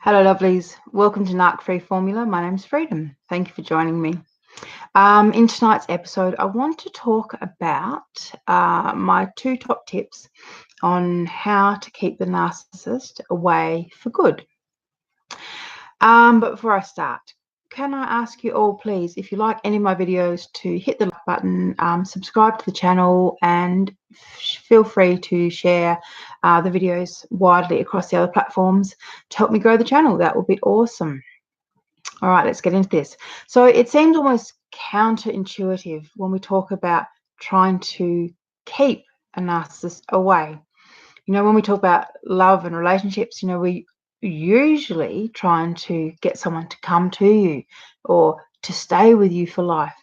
Hello, lovelies. Welcome to Narc Free Formula. My name's Freedom. Thank you for joining me. In tonight's episode, I want to talk about my two top tips on how to keep the narcissist away for good. But before I start, can I ask you all, please, if you like any of my videos, to hit the like button, subscribe to the channel, and feel free to share the videos widely across the other platforms to help me grow the channel. That would be awesome. All right, let's get into this. So it seems almost counterintuitive when we talk about trying to keep a narcissist away. When we talk about love and relationships, we usually trying to get someone to come to you or to stay with you for life.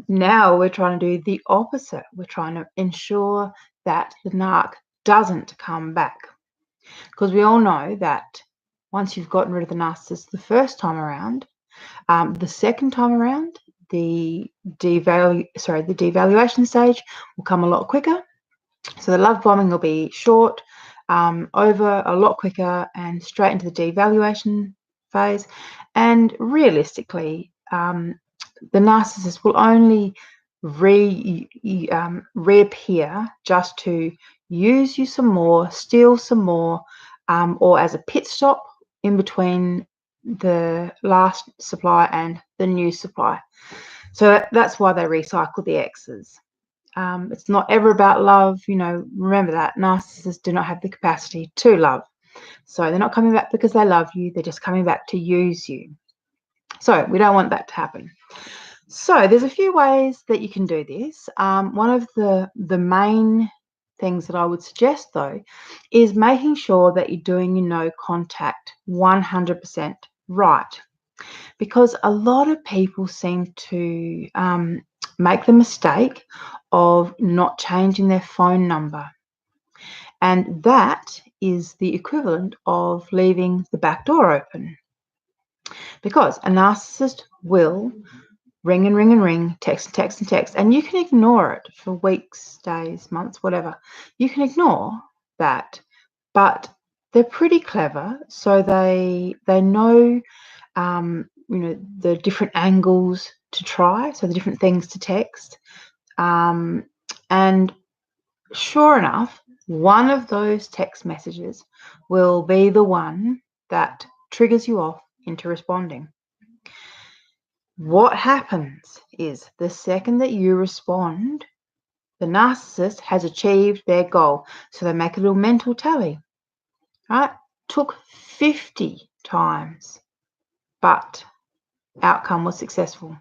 Now we're trying to do the opposite. We're trying to ensure that the narc doesn't come back. Because we all know that once you've gotten rid of the narcissist the first time around, the second time around, the devaluation stage will come a lot quicker. So the love bombing will be short, over a lot quicker, and straight into the devaluation phase. And realistically, the narcissist will only reappear just to use you some more, steal some more, or as a pit stop in between the last supply and the new supply. So that's why they recycle the exes. It's not ever about love. Remember that narcissists do not have the capacity to love. So they're not coming back because they love you. They're just coming back to use you. So we don't want that to happen. So there's a few ways that you can do this. One of the main things that I would suggest, though, is making sure that you're doing your no contact 100% right. Because a lot of people seem to make the mistake of not changing their phone number. And that is the equivalent of leaving the back door open. Because a narcissist will ring and ring and ring, text and text and text, and you can ignore it for weeks, days, months, whatever. You can ignore that, but they're pretty clever, so they know the different angles to try, so the different things to text, and sure enough, one of those text messages will be the one that triggers you off into responding. What happens is the second that you respond, the narcissist has achieved their goal. So they make a little mental tally. Right? Took 50 times, but outcome was successful.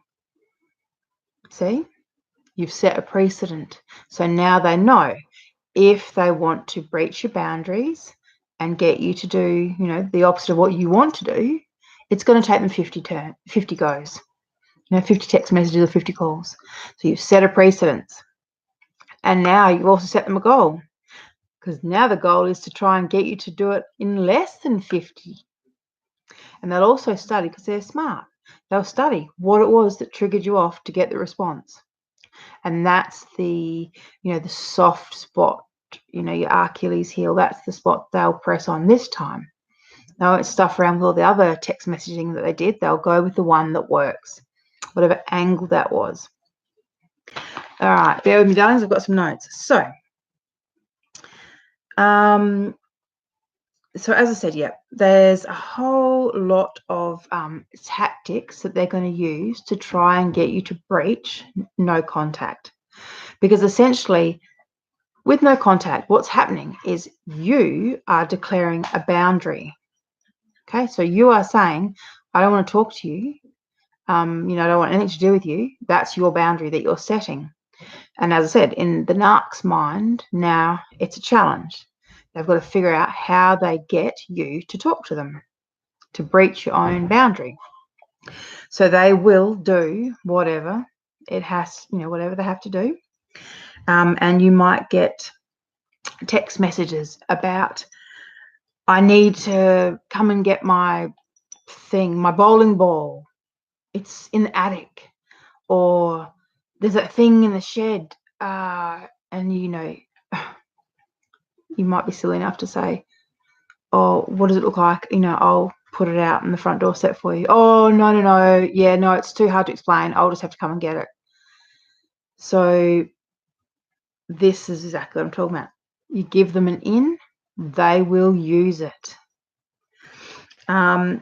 See? You've set a precedent. So now they know if they want to breach your boundaries and get you to do, the opposite of what you want to do, it's going to take them 50 goes. 50 text messages or 50 calls. So you've set a precedence. And now you've also set them a goal. Because now the goal is to try and get you to do it in less than 50. And they'll also study, because they're smart, they'll study what it was that triggered you off to get the response. And that's the soft spot, your Achilles heel. That's the spot they'll press on this time. They won't stuff around with all the other text messaging that they did. They'll go with the one that works, whatever angle that was. All right, bear with me, darlings. I've got some notes. So as I said, there's a whole lot of tactics that they're going to use to try and get you to breach no contact. Because essentially, with no contact, what's happening is you are declaring a boundary. Okay, so you are saying, I don't want to talk to you. I don't want anything to do with you. That's your boundary that you're setting. And as I said, in the narc's mind, now it's a challenge. They've got to figure out how they get you to talk to them, to breach your own boundary. So they will do whatever it has, whatever they have to do. And you might get text messages about, I need to come and get my bowling ball. It's in the attic. Or there's that thing in the shed. And you might be silly enough to say, oh, what does it look like? I'll put it out on the front doorstep for you. Oh, no. Yeah, no, it's too hard to explain. I'll just have to come and get it. So this is exactly what I'm talking about. You give them an in, they will use it. Another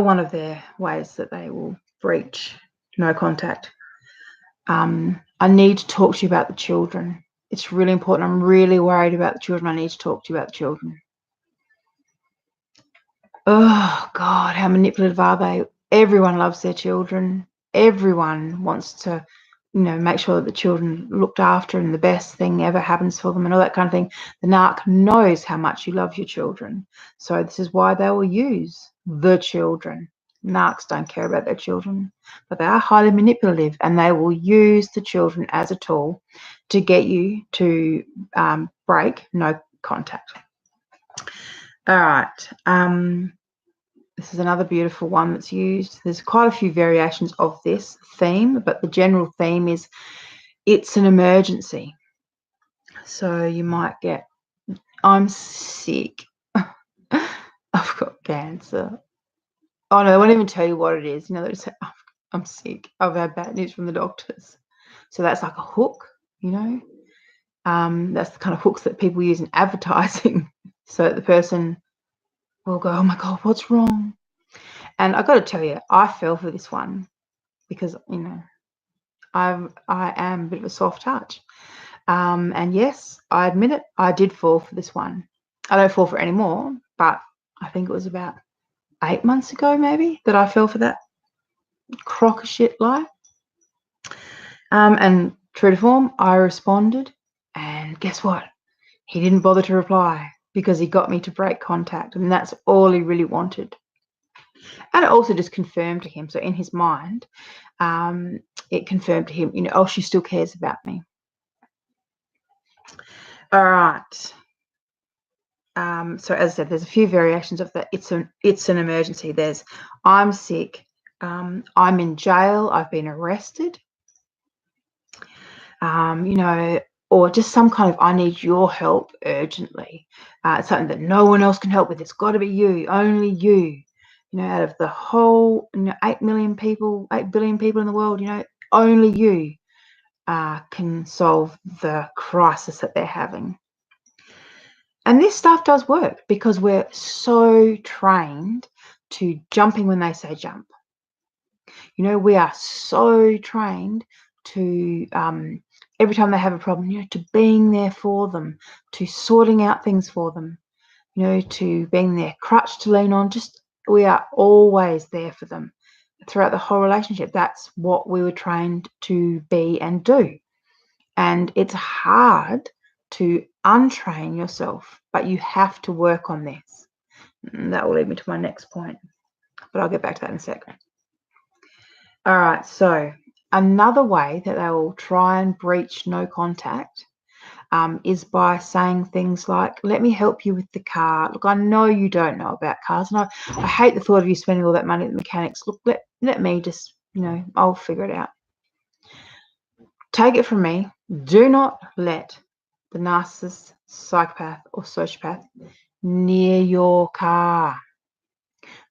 one of their ways that they will breach no contact. I need to talk to you about the children. It's really important. I'm really worried about the children. I need to talk to you about the children. Oh, God, how manipulative are they? Everyone loves their children. Everyone wants to, make sure that the children are looked after and the best thing ever happens for them and all that kind of thing. The narc knows how much you love your children. So this is why they will use the children. Narcs don't care about their children, but they are highly manipulative, and they will use the children as a tool to get you to break no contact. All right. This is another beautiful one that's used. There's quite a few variations of this theme, but the general theme is it's an emergency. So you might get, I'm sick. I've got cancer. Oh, no, they won't even tell you what it is. They'll just say, oh, I'm sick. I've had bad news from the doctors. So that's like a hook, That's the kind of hooks that people use in advertising. So that the person will go, oh, my God, what's wrong? And I've got to tell you, I fell for this one because, I am a bit of a soft touch. And yes, I admit it, I did fall for this one. I don't fall for it anymore, but I think it was about 8 months ago maybe that I fell for that crock of shit lie. And true to form, I responded, and guess what? He didn't bother to reply because he got me to break contact, and that's all he really wanted. And it also just confirmed to him, so in his mind, it confirmed to him, oh, she still cares about me. All right. So as I said, there's a few variations of that. It's an emergency. There's I'm sick. I'm in jail. I've been arrested. Or just some kind of I need your help urgently. It's something that no one else can help with. It's got to be you, only you. Out of the whole 8 million people, 8 billion people in the world, only you can solve the crisis that they're having. And this stuff does work because we're so trained to jumping when they say jump. We are so trained to every time they have a problem, to being there for them, to sorting out things for them, to being their crutch to lean on. Just we are always there for them throughout the whole relationship. That's what we were trained to be and do. And it's hard to untrain yourself, but you have to work on this. And that will lead me to my next point, but I'll get back to that in a second. All right, so another way that they will try and breach no contact is by saying things like, let me help you with the car. Look, I know you don't know about cars, and I hate the thought of you spending all that money at the mechanics. Look, let me just, I'll figure it out. Take it from me, do not let the narcissist, psychopath, or sociopath near your car.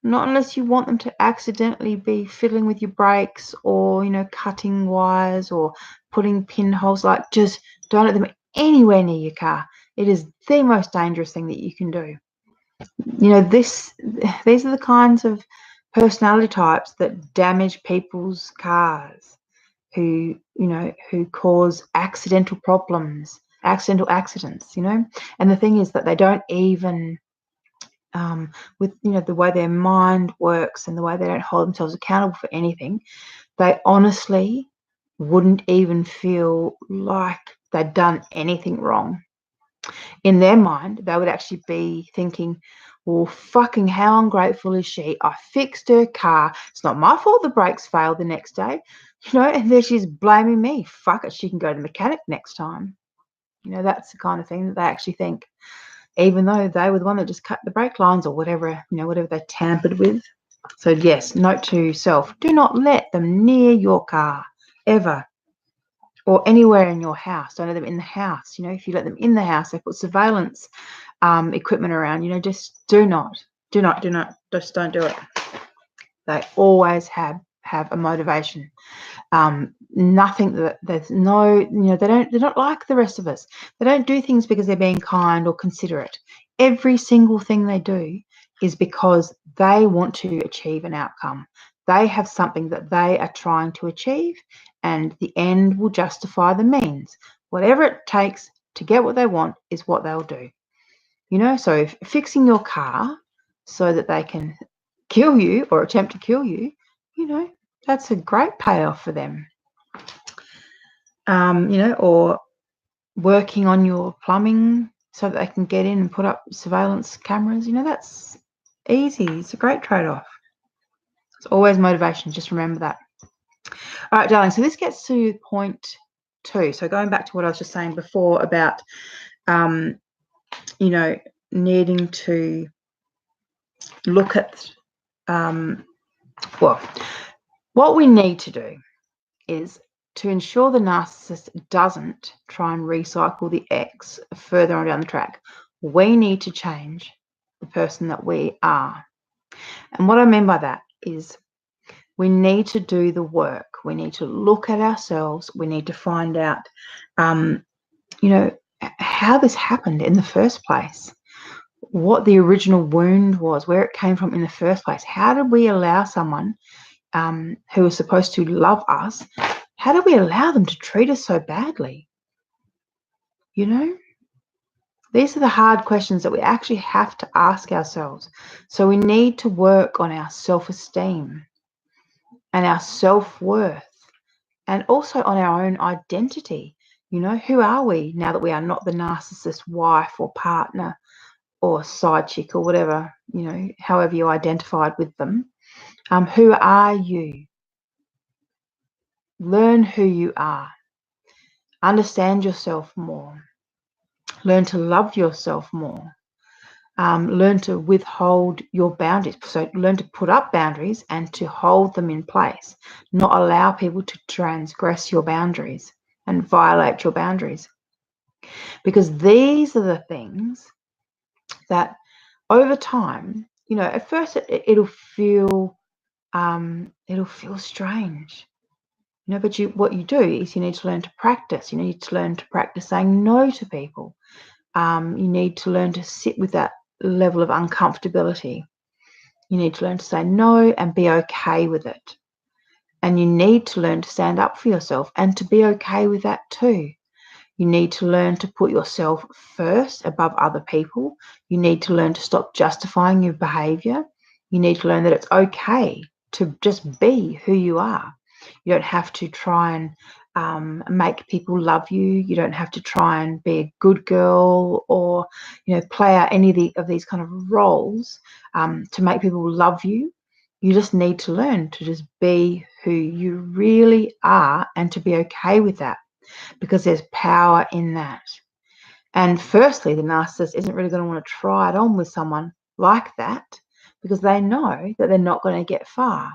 Not unless you want them to accidentally be fiddling with your brakes or, cutting wires or putting pinholes. Like, just don't let them anywhere near your car. It is the most dangerous thing that you can do. These are the kinds of personality types that damage people's cars, who cause accidental problems, accidental accidents, And the thing is that they don't even, with, the way their mind works and the way they don't hold themselves accountable for anything, they honestly wouldn't even feel like they'd done anything wrong. In their mind, they would actually be thinking, well, fucking how ungrateful is she? I fixed her car. It's not my fault the brakes failed the next day. And then she's blaming me. Fuck it, she can go to the mechanic next time. That's the kind of thing that they actually think, even though they were the one that just cut the brake lines or whatever, whatever they tampered with. So yes, note to self, do not let them near your car, ever. Or anywhere in your house. Don't let them in the house. If you let them in the house, they put surveillance equipment around, just do not. Just don't do it. They always have a motivation. Nothing that there's no, they're not like the rest of us. They don't do things because they're being kind or considerate. Every single thing they do is because they want to achieve an outcome. They have something that they are trying to achieve, and the end will justify the means. Whatever it takes to get what they want is what they'll do. So fixing your car so that they can kill you or attempt to kill you, that's a great payoff for them. Or working on your plumbing so that they can get in and put up surveillance cameras, that's easy. It's a great trade-off. It's always motivation. Just remember that. All right, darling. So this gets to point 2. So going back to what I was just saying before about, needing to look at, what we need to do is to ensure the narcissist doesn't try and recycle the ex further on down the track. We need to change the person that we are. And what I mean by that is we need to do the work. We need to look at ourselves. We need to find out, how this happened in the first place, what the original wound was, where it came from in the first place. How did we allow someone who was supposed to love us, how did we allow them to treat us so badly? These are the hard questions that we actually have to ask ourselves. So we need to work on our self-esteem and our self-worth, and also on our own identity. Who are we now that we are not the narcissist wife or partner or side chick or whatever, however you identified with them? Who are you? Learn who you are. Understand yourself more. Learn to love yourself more. Learn to withhold your boundaries. So learn to put up boundaries and to hold them in place, not allow people to transgress your boundaries and violate your boundaries. Because these are the things that over time, at first it'll feel strange. But what you do is you need to learn to practice. You need to learn to practice saying no to people. You need to learn to sit with that level of uncomfortability. You need to learn to say no and be okay with it. And you need to learn to stand up for yourself and to be okay with that too. You need to learn to put yourself first above other people. You need to learn to stop justifying your behavior. You need to learn that it's okay to just be who you are. You don't have to try and make people love you. You don't have to try and be a good girl or, play out any of these kind of roles to make people love you. You just need to learn to just be who you really are and to be okay with that, because there's power in that. And firstly, the narcissist isn't really going to want to try it on with someone like that because they know that they're not going to get far.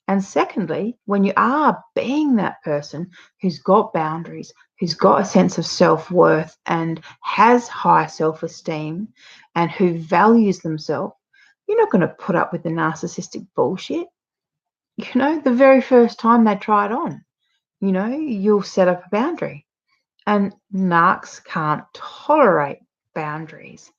And secondly, when you are being that person who's got boundaries, who's got a sense of self-worth and has high self-esteem and who values themselves, you're not going to put up with the narcissistic bullshit. The very first time they try it on, you'll set up a boundary. And narcs can't tolerate boundaries.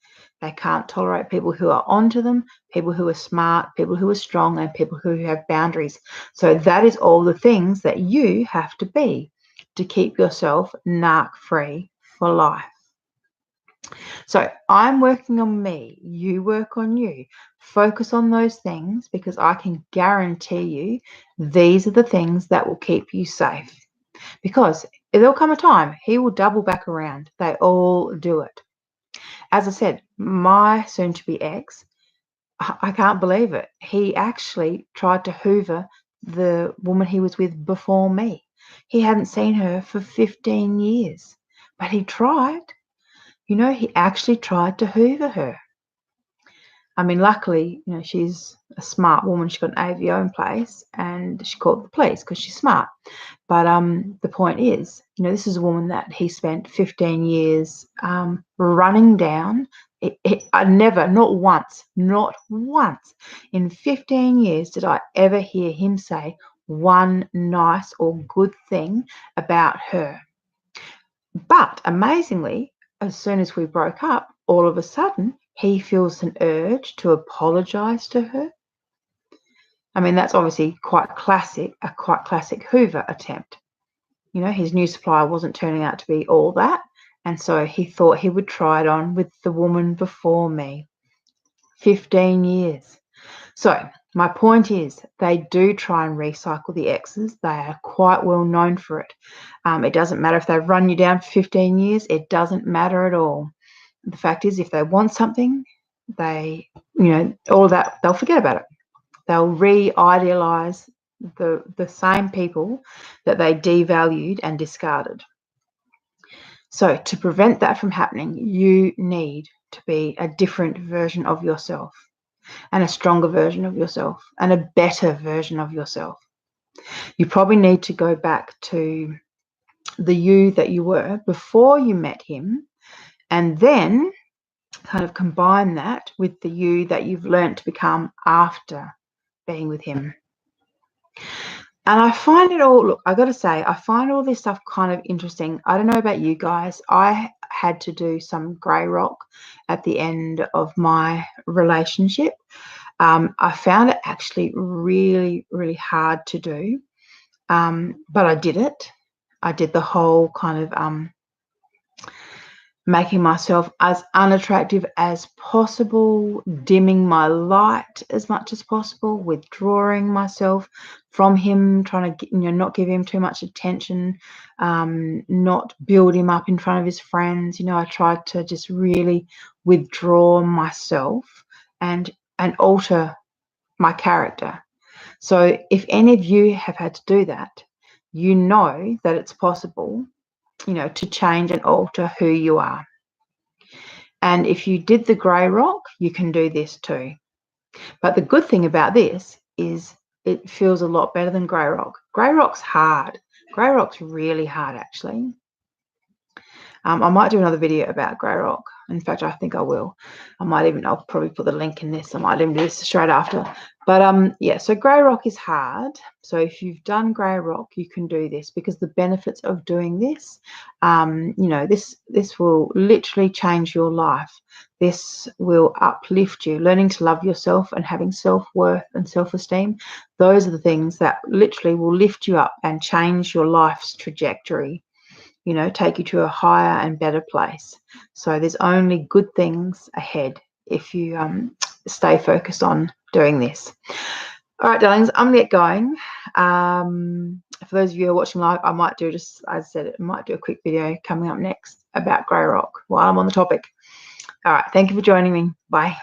They can't tolerate people who are onto them, people who are smart, people who are strong, and people who have boundaries. So that is all the things that you have to be to keep yourself narc-free for life. So I'm working on me. You work on you. Focus on those things, because I can guarantee you these are the things that will keep you safe. Because there'll come a time he will double back around. They all do it. As I said, my soon-to-be ex, I can't believe it. He actually tried to Hoover the woman he was with before me. He hadn't seen her for 15 years, but he tried. He actually tried to Hoover her. I mean, luckily, she's a smart woman. She got an AVO in place and she called the police because she's smart. But the point is, this is a woman that he spent 15 years running down I never, not once in 15 years did I ever hear him say one nice or good thing about her. But amazingly, as soon as we broke up, all of a sudden, he feels an urge to apologize to her. I mean, that's obviously a quite classic Hoover attempt. You know, his new supplier wasn't turning out to be all that. And so he thought he would try it on with the woman before me. 15 years. So my point is, they do try and recycle the exes. They are quite well known for it. It doesn't matter if they've run you down for 15 years. It doesn't matter at all. The fact is, if they want something, they, all of that, they'll forget about it. They'll re-idealize the same people that they devalued and discarded. So to prevent that from happening, you need to be a different version of yourself, and a stronger version of yourself, and a better version of yourself. You probably need to go back to the you that you were before you met him, and then kind of combine that with the you that you've learned to become after being with him. And I find it all, look, I got to say, I find all this stuff kind of interesting. I don't know about you guys. I had to do some grey rock at the end of my relationship. I found it actually really, really hard to do, but I did it. I did the whole kind of making myself as unattractive as possible, dimming my light as much as possible, withdrawing myself from him, trying to not give him too much attention, not build him up in front of his friends. I tried to just really withdraw myself and alter my character. So if any of you have had to do that, you know that it's possible, to change and alter who you are. And if you did the grey rock, you can do this too. But the good thing about this is it feels a lot better than grey rock. Grey rock's hard. Grey rock's really hard, actually. I might do another video about grey rock. In fact, I think I will. I'll probably put the link in this. I might even do this straight after. But yeah, so grey rock is hard. So if you've done grey rock, you can do this, because the benefits of doing this, this will literally change your life. This will uplift you. Learning to love yourself and having self-worth and self-esteem, those are the things that literally will lift you up and change your life's trajectory. Take you to a higher and better place. So there's only good things ahead if you stay focused on doing this. All right, darlings, I'm going to get going. For those of you who are watching live, I might do, just as I said, I might do a quick video coming up next about grey rock while I'm on the topic. All right, thank you for joining me. Bye.